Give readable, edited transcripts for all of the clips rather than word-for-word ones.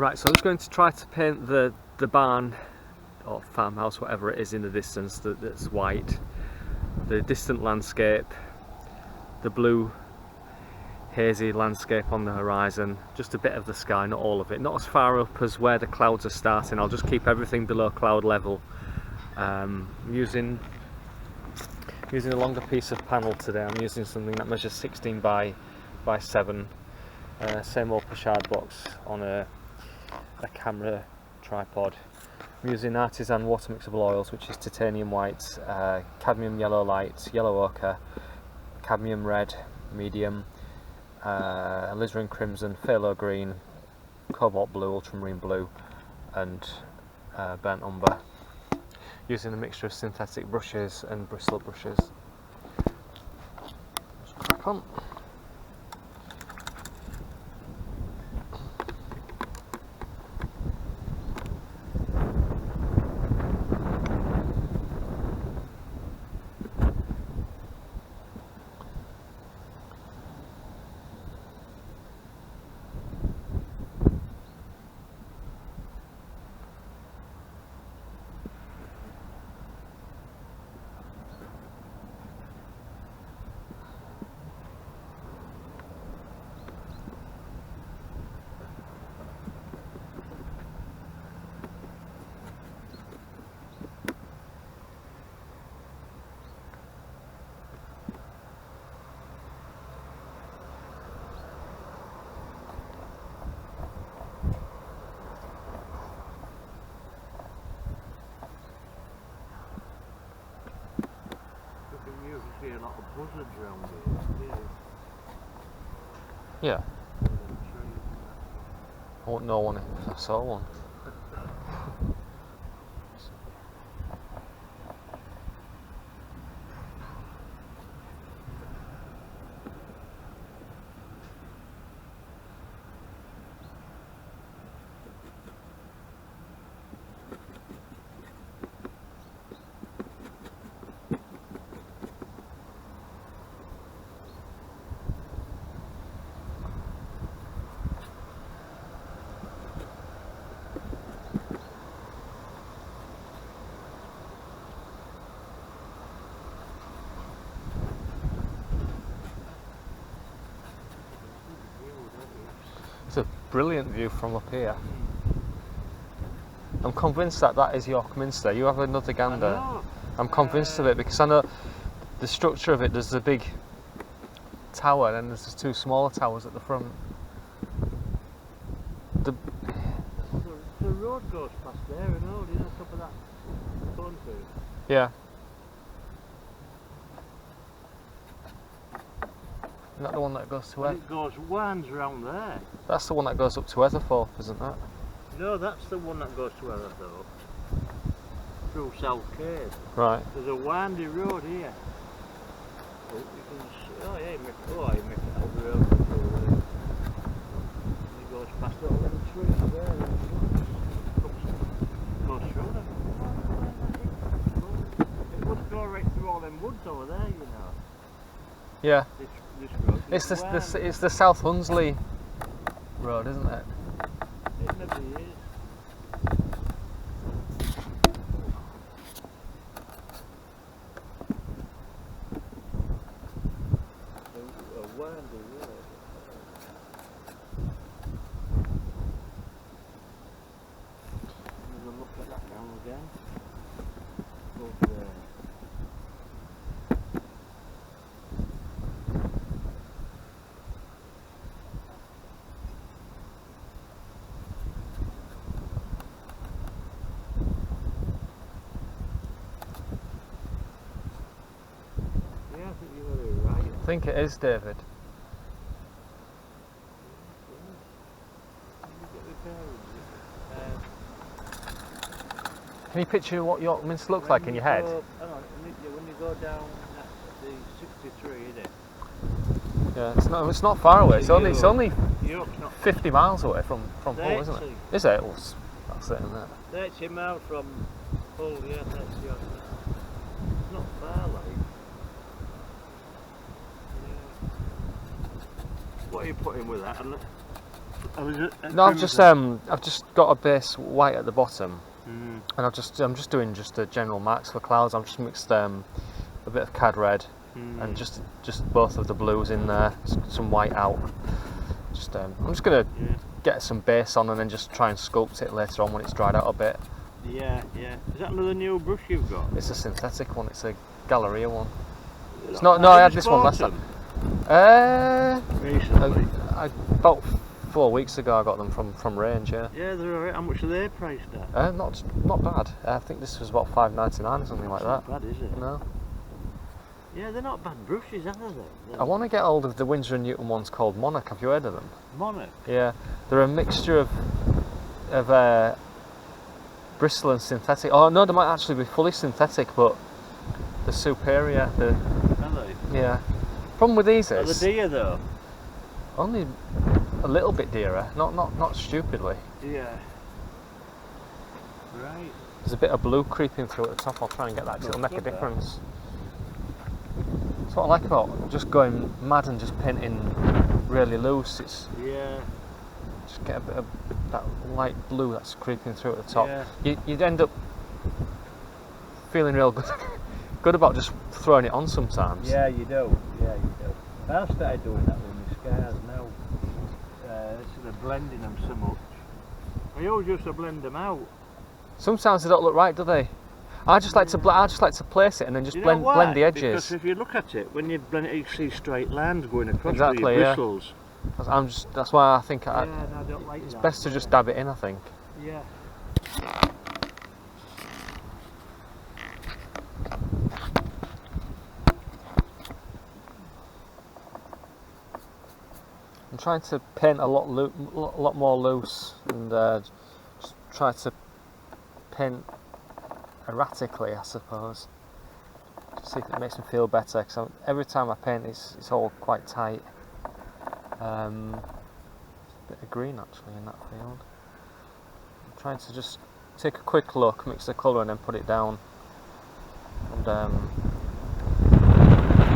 Right, so I'm just going to try to paint the barn or farmhouse, whatever it is in the distance that's white, the distant landscape, the blue hazy landscape on the horizon, just a bit of the sky, not all of it, not as far up as where the clouds are starting. I'll just keep everything below cloud level. Using a longer piece of panel today. I'm using something that measures 16 by 7, same old Pochade box on a camera tripod. I'm using artisan water mixable oils, which is titanium white, cadmium yellow light, yellow ochre, cadmium red medium, alizarin crimson, phthalo green, cobalt blue, ultramarine blue, and burnt umber. Using a mixture of synthetic brushes and bristle brushes. Let's crack on. See a lot of buzzards around here. Yeah. I wouldn't know one if I saw one. It's a brilliant view from up here. I'm convinced that is York Minster. You have another gander. I'm convinced of it because I know the structure of it. There's a big tower and there's two smaller towers at the front. The road goes past there and all, you know, top of that cornfield. Yeah. Isn't that the one that goes to It goes winds around there. That's the one that goes up to Etherforth, isn't that? No, that's the one that goes to Etherforth. Through South Cave. Right. There's a windy road here. Oh, you can see, oh yeah, you make it out the road. It goes past all them trees there. Goes through them. It would go right through all them woods over there, you know. Yeah. This road. It's the South Hunsley road, isn't it? It maybe is. A windy road. We'll look at that now again. Over there. I think it is, David. Can you picture what York Minster looks like in your head? Hang on, when you go down the 63, isn't it? Yeah, it's not far away. It's only York's not 50 miles away from Hull, isn't it? Is it? Well, that's it, isn't it? 30 miles from Hull, yeah, that's York. It's not far, like. Yeah. What are you putting with that? I was at No, I've just got a base white at the bottom, Mm. and I'm just doing just a general marks for clouds. I've just mixed a bit of cad red and just both of the blues in there, some white out. I'm just gonna get some base on and then just try and sculpt it later on when it's dried out a bit. Yeah. Is that another new brush you've got? It's a synthetic one. It's a Galleria one. It's not. No, I had this one last time. Recently. About 4 weeks ago, I got them from Range. Yeah. Yeah, they're alright. How much are they priced at? Not bad. I think this was about £5.99 or something like that. Not bad, is it? No. Yeah, they're not bad brushes, are they? I want to get hold of the Winsor & Newton ones called Monarch. Have you heard of them? Monarch? Yeah, they're a mixture of bristle and synthetic. Oh no, they might actually be fully synthetic, but they're superior. Are they? Yeah. Problem with these Are is they dear though? only a little bit dearer. Not stupidly. Yeah. Right. There's a bit of blue creeping through at the top. I'll try and get that. 'Cause it'll make a difference. That's what I like about just going mad and just painting really loose. It's just get a bit of that light blue that's creeping through at the top. Yeah. You'd end up feeling real good about just throwing it on sometimes. Yeah, you do. I started doing that with my scars now. Instead of blending them so much. I always used to blend them out. Sometimes they don't look right, do they? I just like to place it and then just blend the edges. Because if you look at it, when you blend it, you see straight lines going across Exactly, with your bristles. That's why I think I don't like it's that. best to just dab it in, I think. Yeah. I'm trying to paint a lot more loose and just try to paint erratically, I suppose. Just see if it makes me feel better. Because every time I paint, it's all quite tight. A bit of green actually in that field. I'm trying to just take a quick look, mix the colour, and then put it down. And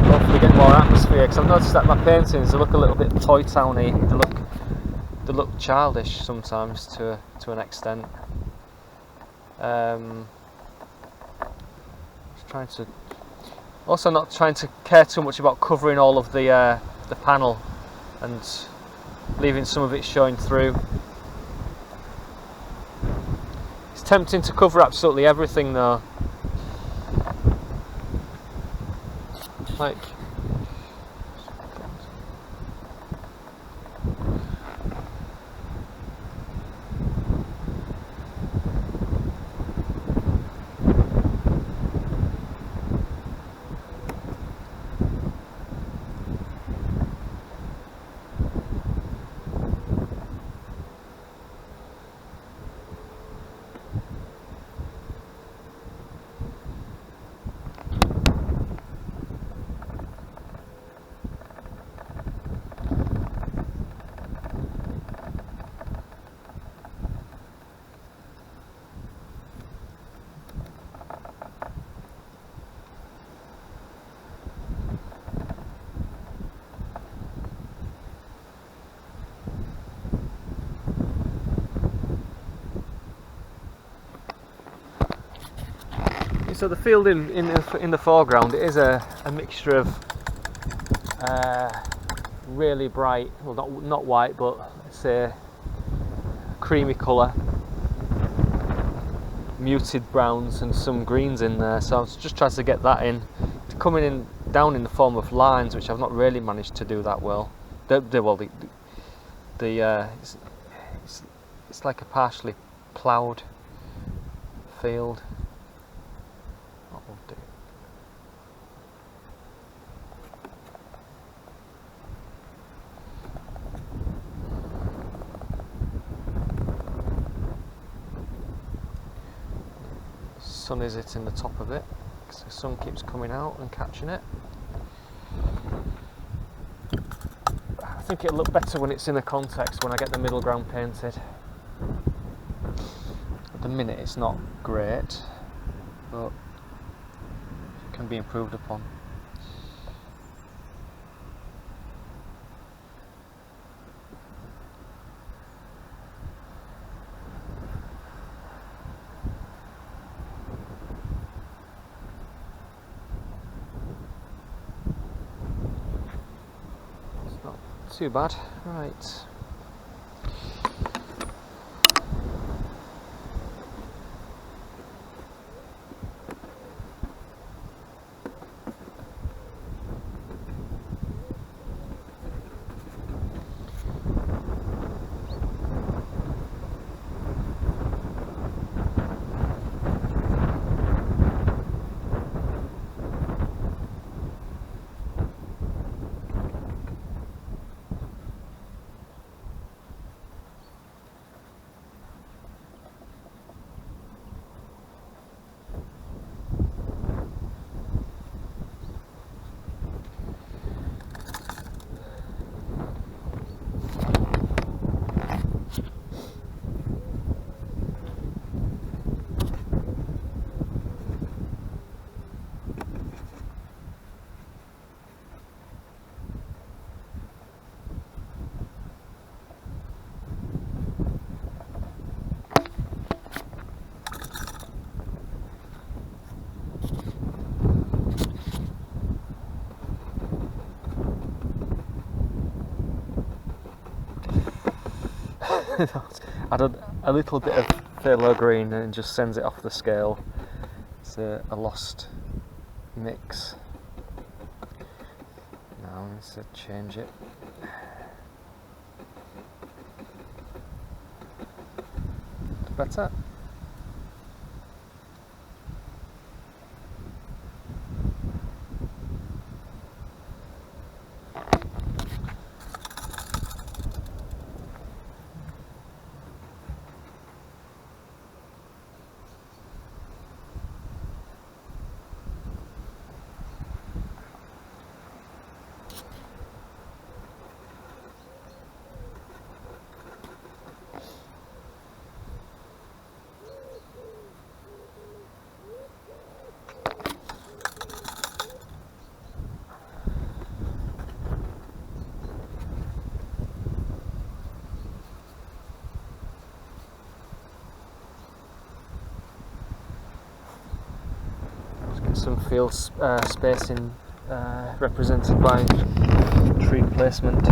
hopefully get more atmosphere, because I've noticed that my paintings they look a little bit toy towny. They look childish sometimes to an extent. Not trying to care too much about covering all of the panel and leaving some of it showing through. It's tempting to cover absolutely everything though. Like so the field in the foreground, it is a mixture of really bright, well not white, but let's say creamy colour, muted browns and some greens in there. So I'm just trying to get that in. It's coming in down in the form of lines, which I've not really managed to do that well. It's like a partially ploughed field. Sun is hitting the top of it, because the sun keeps coming out and catching it. I think it'll look better when it's in a context, when I get the middle ground painted. At the minute it's not great, but it can be improved upon. too bad. Right. Add a little bit of phthalo green and it just sends it off the scale. It's a lost mix. Now let's change it. Better. Some field spacing represented by tree placement.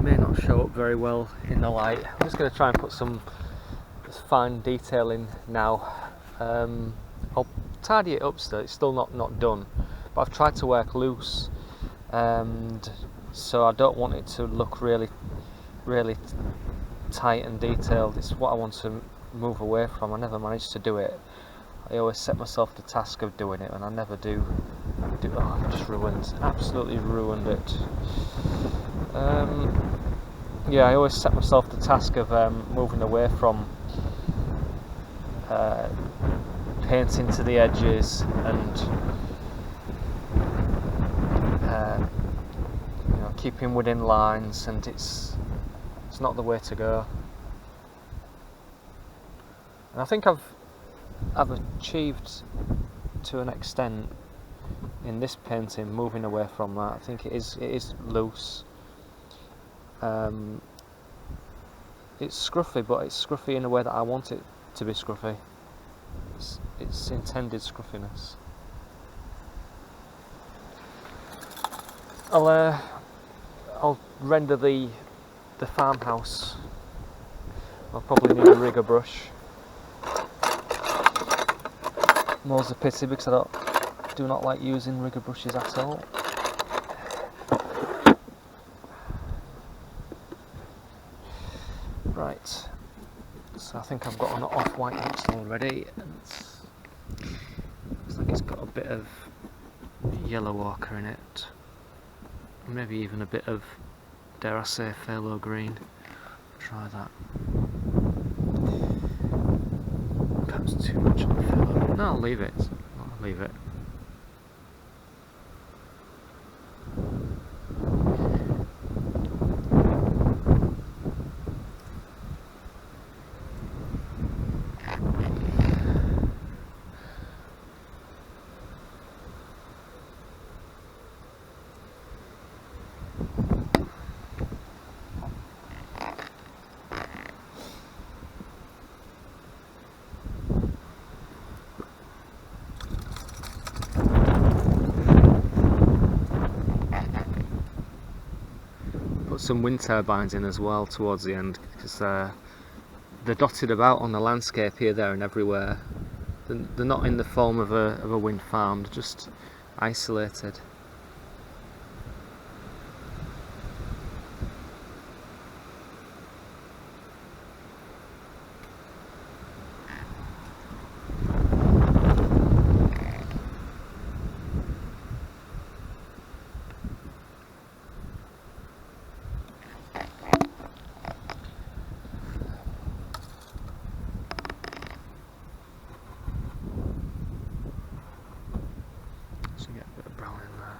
May not show up very well in the light. I'm just going to try and put some fine detail in now. I'll tidy it up still, it's still not done, but I've tried to work loose, and so I don't want it to look really tight and detailed. It's what I want to move away from. I never manage to do it. I always set myself the task of doing it and I never do. Oh, I've just absolutely ruined it. Yeah, I always set myself the task of moving away from painting to the edges and you know, keeping within lines, and it's not the way to go. And I think I've achieved to an extent in this painting moving away from that. I think it is loose. It's scruffy, but it's scruffy in a way that I want it to be scruffy. It's intended scruffiness. I'll render the farmhouse. I'll probably need a rigger brush. More's a pity because I do not like using rigger brushes at all. Right, so I think I've got an off-white mixable already, and looks like it's got a bit of yellow ochre in it, maybe even a bit of, dare I say, phthalo green. Try that. Perhaps too much on the phthalo. No, I'll leave it. I'll leave it. Put some wind turbines in as well towards the end, because they're dotted about on the landscape here, there and everywhere. They're not in the form of a wind farm, they're just isolated. So get a bit of brown in there.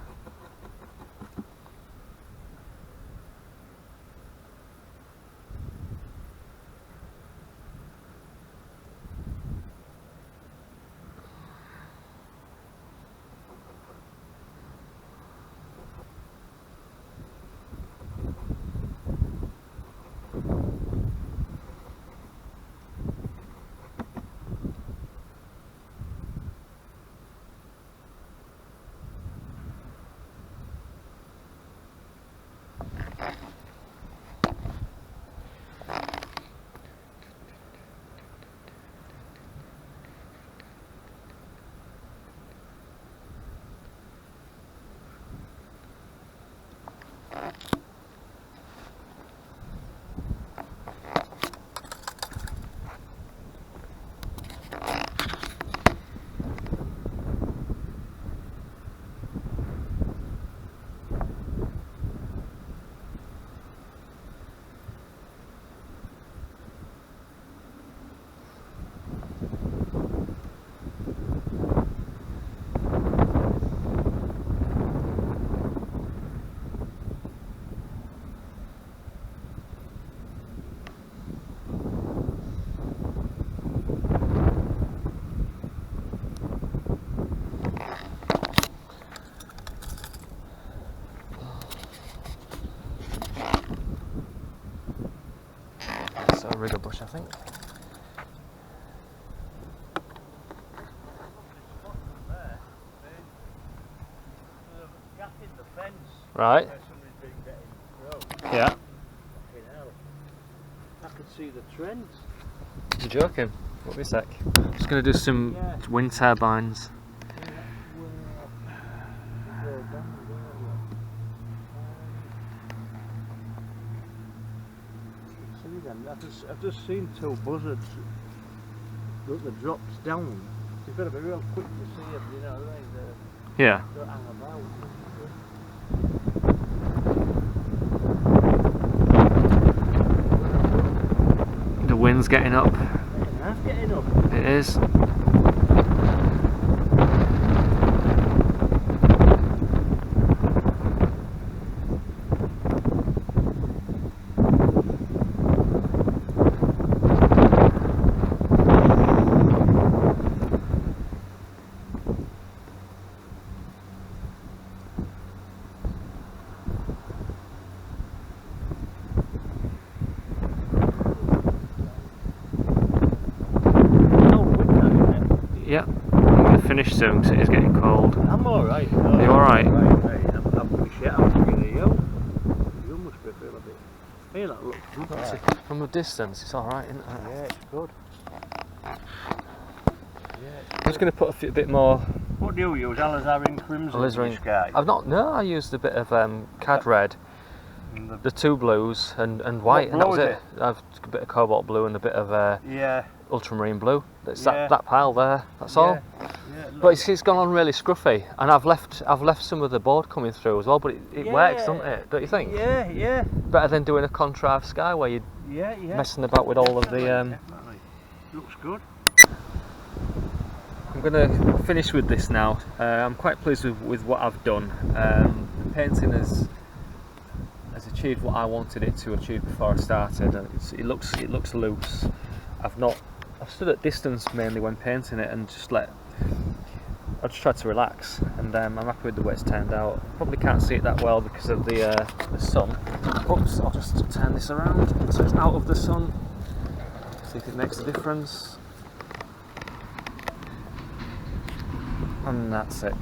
So a rigger brush, I think. Right. Yeah. I could see the trends. You're joking. Wait a sec. Just going to do some wind turbines. I've just seen two buzzards. Look, the drops down. You've got to be real quick to see them, you know, they Yeah. don't hang about. The wind's getting up. It's getting up. It is. to finish soon because it is getting cold. I'm alright. Are you alright? Right. I'm pretty shit out here. You must be feeling a bit. Hey, that looks good. Right. From a distance, it's alright, isn't it? Yeah, it's good. I'm just going to put a bit more. What do you use? Alizarin Crimson Alizarin. Sky? I've not. No, I used a bit of cad red, the two blues and white, and that was it. I've a bit of cobalt blue and a bit of ultramarine blue. That's that pile there. That's all. Yeah, but it's gone on really scruffy, and I've left some of the board coming through as well. But it works, doesn't it? Don't you think? Yeah. Better than doing a contrived sky where you're messing about with all of the. Definitely. Looks good. I'm going to finish with this now. I'm quite pleased with what I've done. The painting has achieved what I wanted it to achieve before I started. It looks loose. I've stood at distance mainly when painting it and I just tried to relax, and I'm happy with the way it's turned out. Probably can't see it that well because of the sun. Oops, I'll just turn this around so it's out of the sun. See if it makes a difference. And that's it.